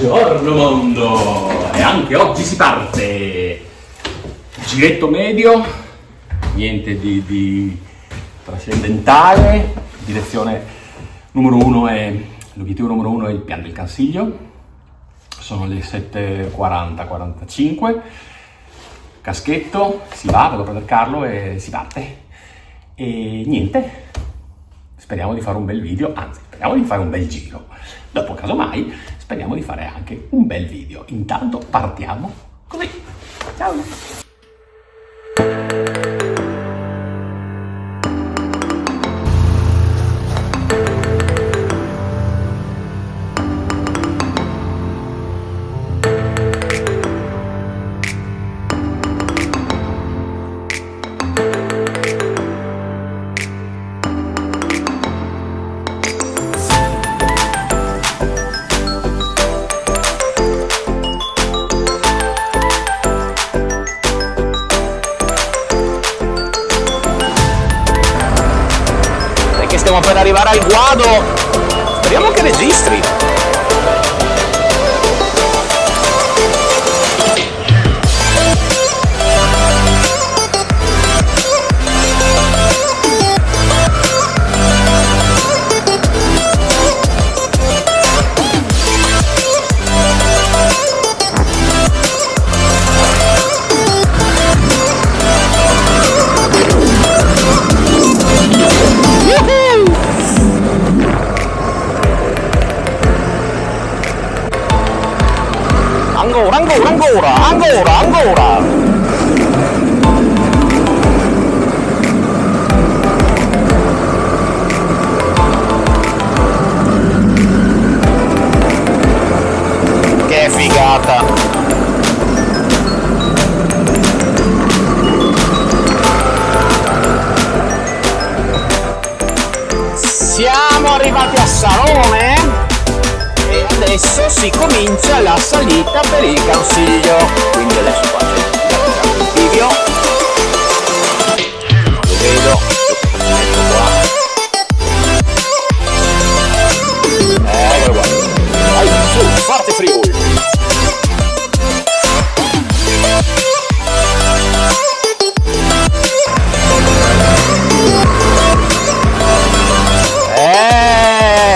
Buongiorno mondo! E anche oggi si parte! Giretto medio, niente di trascendentale, direzione numero 1 è, l'obiettivo numero 1 è il piano del Cansiglio, sono le 7:40-45, caschetto, si va, vado a prendere Carlo e si parte. E niente, speriamo di fare un bel video, anzi speriamo di fare un bel giro, dopo casomai speriamo di fare anche un bel video. Intanto partiamo così, ciao! Stiamo per arrivare al guado, speriamo che registri. Ancora! Che figata! Siamo arrivati a Salone e adesso si comincia la salita per il Cansiglio, quindi adesso qua c'è il video, non lo vedo, metto qua, eccolo qua, vai su, forte Friuli.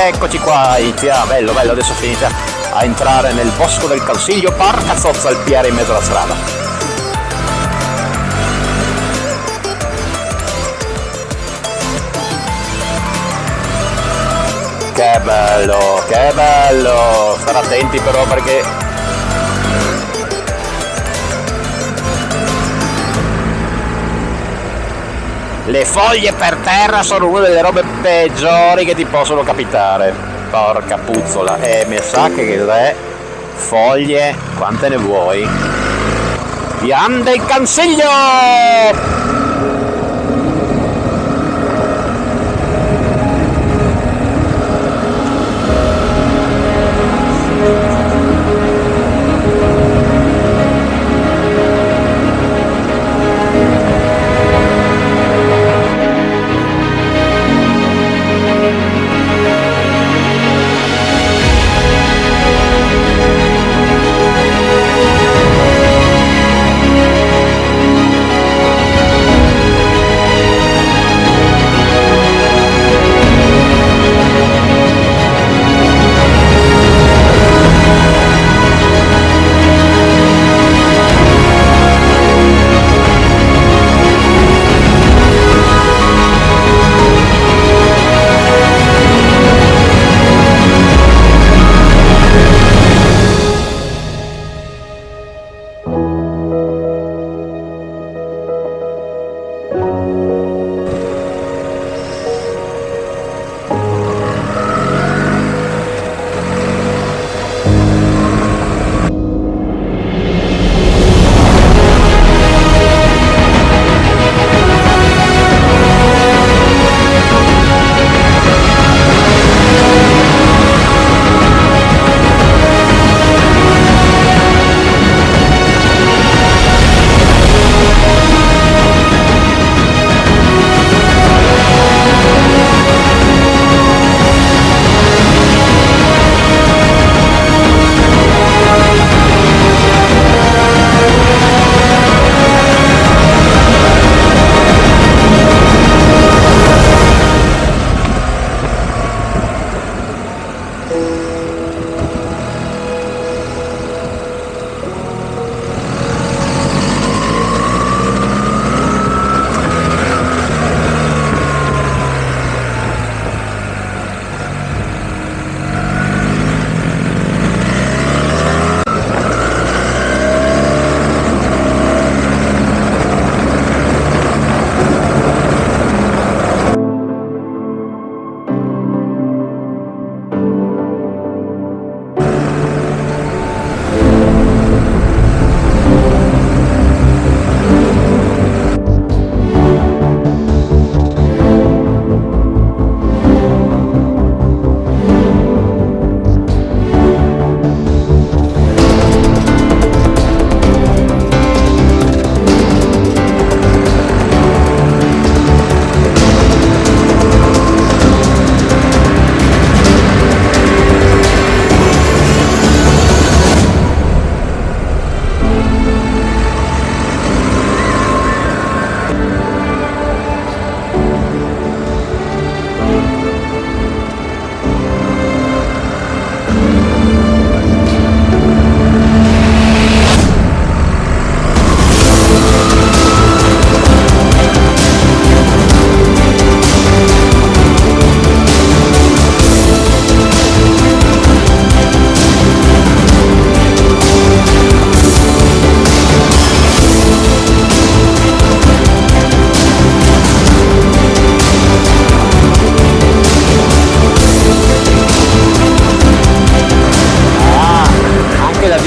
Eccoci qua, bello, adesso finite a entrare nel bosco del Cansiglio, porca zozza il PR in mezzo alla strada. Che bello, stare attenti però perché le foglie per terra sono una delle robe peggiori che ti possono capitare. Porca puzzola, mi sa che le foglie, quante ne vuoi? Pian del Cansiglio!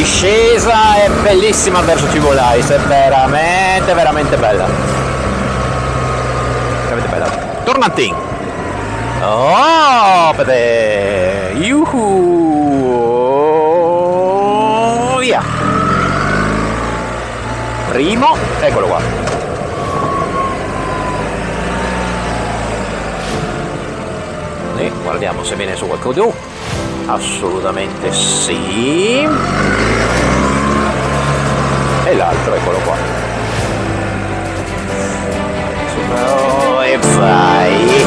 discesa è bellissima verso Cibolais, è veramente veramente bella, veramente bella. Tornantin, oh pede, yuhu, via, primo, eccolo qua. E guardiamo se viene su qualcosa. Assolutamente sì. E l'altro, eccolo qua. E vai.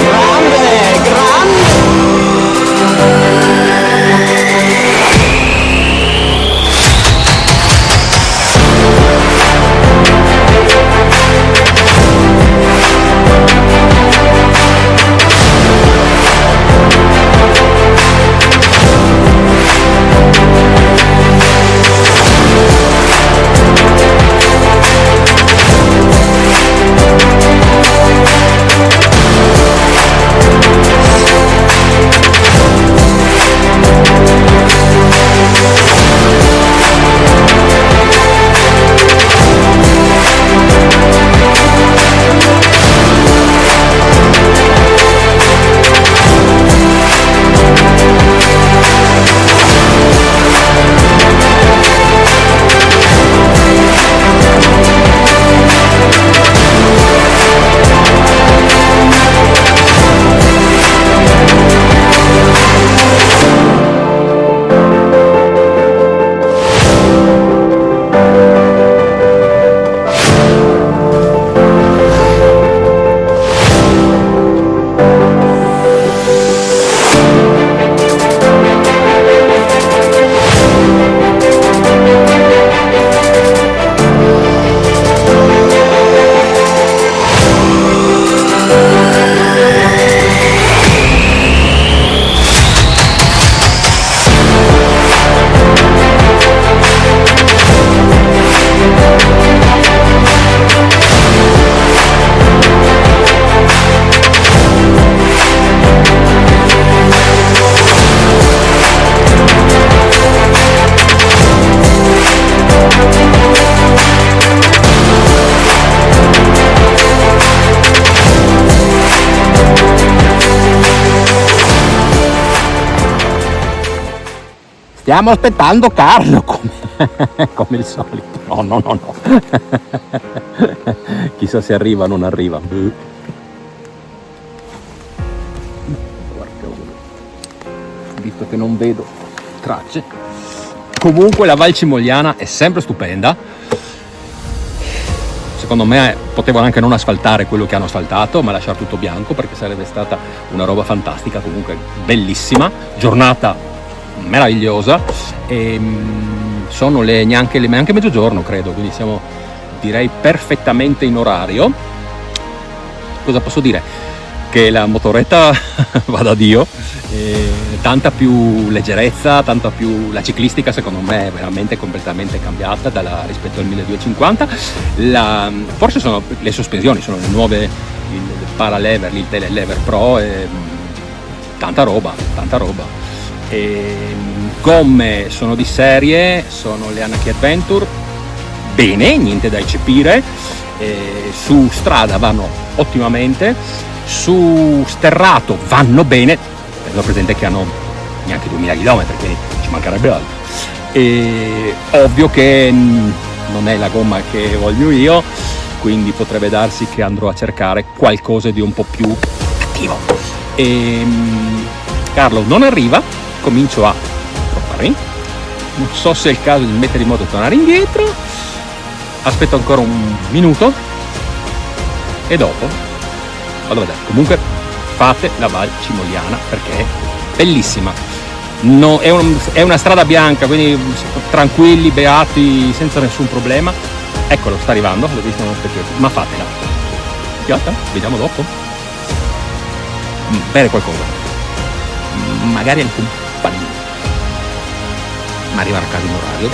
Grande, grande. Stiamo aspettando Carlo come il solito. No. Chissà se arriva o non arriva. Visto che non vedo tracce. Comunque la Val Cimogliana è sempre stupenda. Secondo me potevano anche non asfaltare quello che hanno asfaltato, ma lasciare tutto bianco, perché sarebbe stata una roba fantastica. Comunque bellissima, giornata meravigliosa, e sono neanche mezzogiorno credo, quindi siamo direi perfettamente in orario. Cosa posso dire? Che la motoretta va da Dio, tanta più leggerezza, tanta più la ciclistica secondo me è veramente completamente cambiata rispetto al 1250. Forse sono le sospensioni, sono le nuove, il Paralever, il Telelever Pro, tanta roba. Gomme sono di serie, sono le Anarchy Adventure, bene, niente da eccepire. Su strada vanno ottimamente, su sterrato vanno bene, tengo presente che hanno neanche 2000 km, quindi ci mancherebbe altro. Ovvio che non è la gomma che voglio io, quindi potrebbe darsi che andrò a cercare qualcosa di un po' più attivo. Carlo non arriva, comincio a preoccuparmi, non so se è il caso di mettere in moto e tornare indietro. Aspetto ancora un minuto e dopo vado a vedere. Comunque fate la Val Cimogliana perché è bellissima. No, è una strada bianca, quindi tranquilli, beati, senza nessun problema. Eccolo, sta arrivando, l'ho visto nello specchietto, ma fatela. Piotta, vediamo dopo. Bere qualcosa, magari anche un panino, ma arrivare a casa in orario,